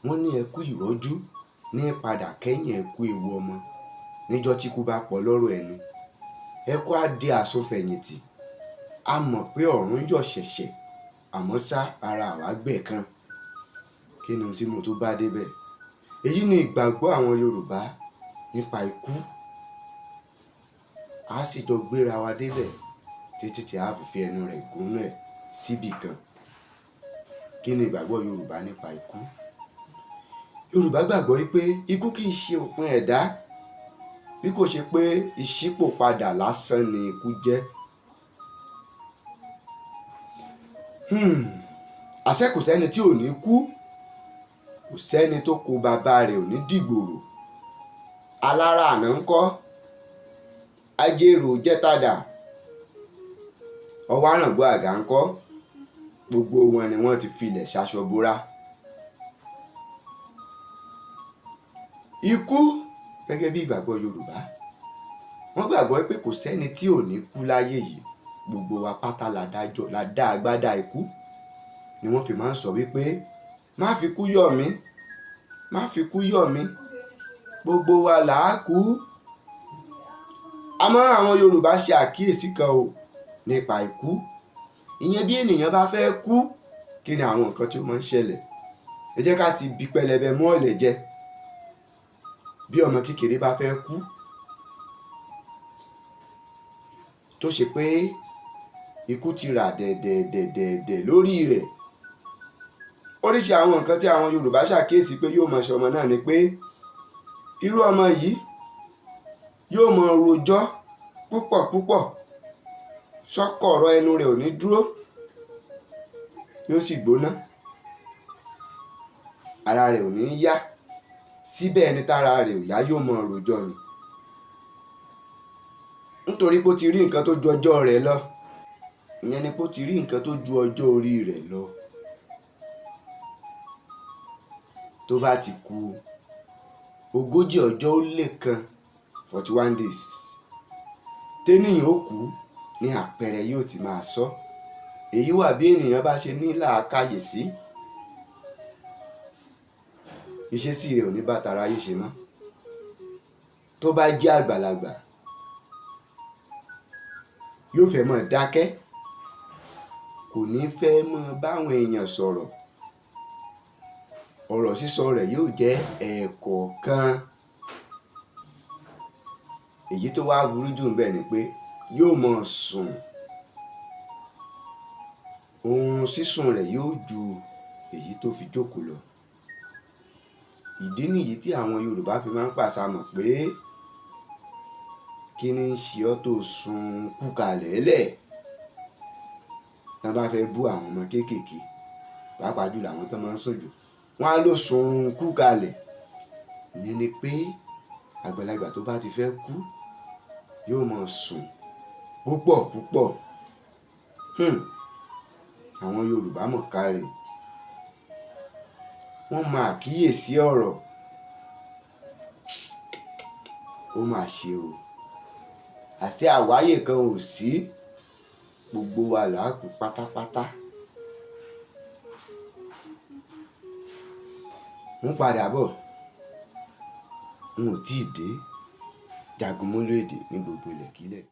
wọ́n ní ẹkú ìrọ́jú ní padà kẹ́yìn ẹkú ewu ọmọ. Níjọ́ tí ikú bá pọ̀ lọ́rọ̀ ẹni, ẹkú á di àsọfẹ̀yìntì. A mọ̀ pé ọ̀run yọ̀ ṣẹ̀ṣẹ̀, àmọ́ ṣá ara àwa gbẹ̀ kan. Kí ni ohun tí mo tún bá débẹ̀? Èyí ni ìgbàgbọ́ àwọn Yorùbá nípa ikú. A sì jọ gbéra wa débẹ̀ títí tí a fi ẹnu rẹ̀ gúnlẹ̀ síbì kan. Kí ni ìgbàgbọ́ Yorùbá nípa ikú? Yorùbá gbàgbọ́ wípé ikú kì í ṣe òpin ẹ̀dá, bí kò ṣe pé ìṣípòpadà lásán ni ikú jẹ́. Àṣẹ kò sẹ́ni tí ò ní kú, kò sẹ́ni tó kó bàbá rẹ̀ ò ní dìgbòrò. Alára àná ńkọ́, ajérò jẹ́tàdà, ọwọ́ àràǹgbọ́ àgà ńkọ́, gbogbo wọn ni wọ́n ti filẹ̀ ṣaṣọ bora. Ikú gẹ́gẹ́ bí ìgbàgbọ́ Yorùbá, wọ́n gbàgbọ́ pé kò sẹ́ni tí ò ní kú láyé yìí. Gbogbo wa pátá la dá agbádá ikú, ni wọ́n fi máa ń sọ wípé má fi kú yọ̀ mí, má fi kú yọ̀ mí, gbogbo wa là á kú. Àmọ́ àwọn Yorùbá ṣe àkíyèsí kan o nípa ikú. Ìyẹn bí ènìyàn bá fẹ́ kú, kí ni àwọn nǹkan tí ó máa ń ṣẹlẹ̀? Ẹ jẹ́ ká ti bi pẹlẹbẹ mọ́ ọ̀lẹ̀ jẹ. Bí ọmọ kékeré bá fẹ́ kú, tó ṣe pé ikú ti rà dẹ̀dẹ̀dẹ̀dẹ̀ lórí rẹ̀, oríṣi àwọn nǹkan tí àwọn Yorùbá ṣàkíyèsí pé yóò máa ṣe ọmọ náà ni pé irú ọmọ yìí yóò máa rojọ́ púpọ̀ púpọ̀, ṣọ́kọ̀rọ̀ ẹnu rẹ̀ ò ní dúró, yóò sì gbóná, ara rẹ̀ ò ní yá. Síbẹ̀ ẹni tára rẹ̀ ò yá yóò máa rojọ́ ni, nítorí pé ó ti rí nǹkan tó ju ọjọ́ rẹ̀ lọ. Ìyẹn ni pé ó ti rí nǹkan tó ju ọjọ́ orí rẹ̀ lọ. Tó bá ti kù 40 ọjọ́ ó lé kan, 41 days, ténìyàn ó kú ní àpẹẹrẹ yóò ti máa sọ. Èyí wà bí ènìyàn bá ṣe ní làákàyè sí. Ìṣesí rẹ̀ ò ní bá tara ayé ṣe mọ́. Tó bá jẹ́ àgbàlagbà, yóò fẹ́ mọ́ dákẹ́, kò ní fẹ́ mọ́ báwọn èèyàn sọ̀rọ̀. Ọ̀rọ̀ sísọ rẹ̀ yóò jẹ́ ẹ̀ẹ̀kọ̀ọ̀kan. Èyí tó wá burú jù ń bẹ ni pé yóò máa sùn. Oorun sísùn rẹ̀ yóò ju èyí tó fi jókòó lọ. Ìdí nìyí tí àwọn Yorùbá fi máa ń pàṣàmọ̀ pé kí ni ń ṣe ọ́ tó sun kú kalẹ̀ lẹ̀. Tí wọ́n bá fẹ́ bú àwọn ọmọ kéékèèké, pàápàá jùlọ àwọn tó máa ń sùn jù, wọ́n á lọ sun kú kalẹ̀. Ìyẹn ni pé àgbàlagbà tó bá ti fẹ́ kú yóò máa sùn púpọ̀ púpọ̀. Àwọn Yorùbá mọ̀ káre, wọ́n máa kíyèsí ọ̀rọ̀. Ó máa ṣe o. Àṣé àwáyé kan ò sí, gbogbo wa là á kú pátápátá. Ń padà bọ̀, n ò tíì dé. Jagunmólú èdè ní gbogbo ilẹ̀kílẹ̀.